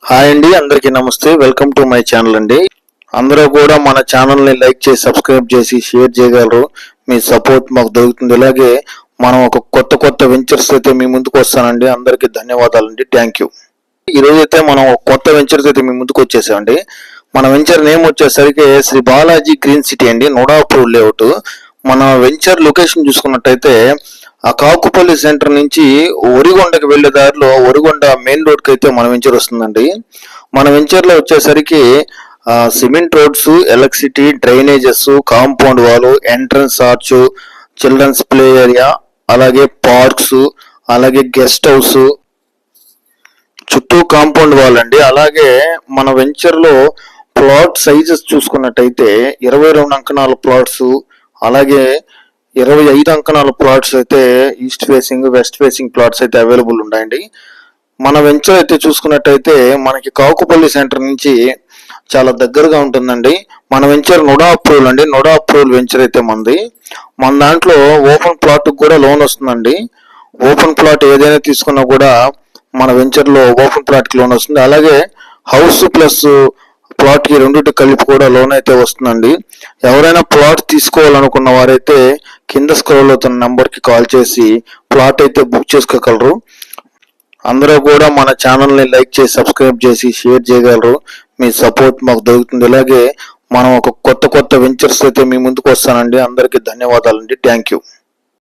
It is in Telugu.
హాయ్ అండి, అందరికీ నమస్తే. వెల్కమ్ టు మై ఛానల్ అండి. అందరూ కూడా మన ఛానల్ని లైక్ చేసి సబ్స్క్రైబ్ చేసి షేర్ చేయగలరు. మీ సపోర్ట్ మాకు దొరుకుతుంది. ఇలాగే మనం ఒక కొత్త వెంచర్స్ అయితే మీ ముందుకు వస్తానండి. అందరికీ ధన్యవాదాలండి. Thank you. ఈరోజు అయితే మనం ఒక కొత్త వెంచర్స్ అయితే మీ ముందుకు వచ్చేసామండి. మన వెంచర్ నేమ్ వచ్చేసరికి శ్రీ బాలాజీ గ్రీన్ సిటీ అండి, నోడాపూర్ లేఅవుట్. మన వెంచర్ లొకేషన్ చూసుకున్నట్టయితే ఆ కాకుపల్లి సెంటర్ నుంచి ఒరిగొండకి వెళ్లే దారిలో ఒరిగొండ మెయిన్ రోడ్ కి అయితే మన వెంచర్ వస్తుందండి. మన వెంచర్ లో వచ్చేసరికి cement roads, electricity, drainages, compound wall, entrance arch, children's play area, అలాగే పార్క్స్, అలాగే గెస్ట్ హౌస్, చుట్టూ కాంపౌండ్ వాల్ అండి. అలాగే మన వెంచర్ లో ప్లాట్ సైజెస్ చూసుకున్నట్టయితే 22 అంకణాల ప్లాట్స్, అలాగే 25 అంకణాల ప్లాట్స్ అయితే east facing, west facing plots అయితే అవైలబుల్ ఉన్నాయండి. మన వెంచర్ అయితే చూసుకున్నట్టయితే మనకి కాకుపల్లి సెంటర్ నుంచి చాలా దగ్గరగా ఉంటుందండి. మన వెంచర్ నోడా అప్రూవల్ అండి. నోడా అప్రూవల్ వెంచర్ అయితే మన దాంట్లో ఓపెన్ ప్లాట్ కూడా లోన్ వస్తుందండి. ఓపెన్ ప్లాట్ ఏదైనా తీసుకున్నా కూడా మన వెంచర్ లో ఓపెన్ ప్లాట్ కి లోన్ వస్తుంది. అలాగే హౌస్ ప్లస్ ప్లాట్ కి రెండింటి కలిపి కూడా లోన్ అయితే వస్తుందండి. ఎవరైనా ప్లాట్ తీసుకోవాలనుకున్న వారైతే కింద స్క్రోల్ అవుతున్న నంబర్ కి కాల్ చేసి ప్లాట్ అయితే బుక్ చేసుకోగలరు. అందరూ కూడా మన ఛానల్ని లైక్ చేసి సబ్స్క్రైబ్ చేసి షేర్ చేయగలరు. మీ సపోర్ట్ మాకు దొరుకుతుంది. ఇలాగే మనం ఒక కొత్త వెంచర్స్ అయితే మీ ముందుకు వస్తానండి. అందరికీ ధన్యవాదాలండి. Thank you.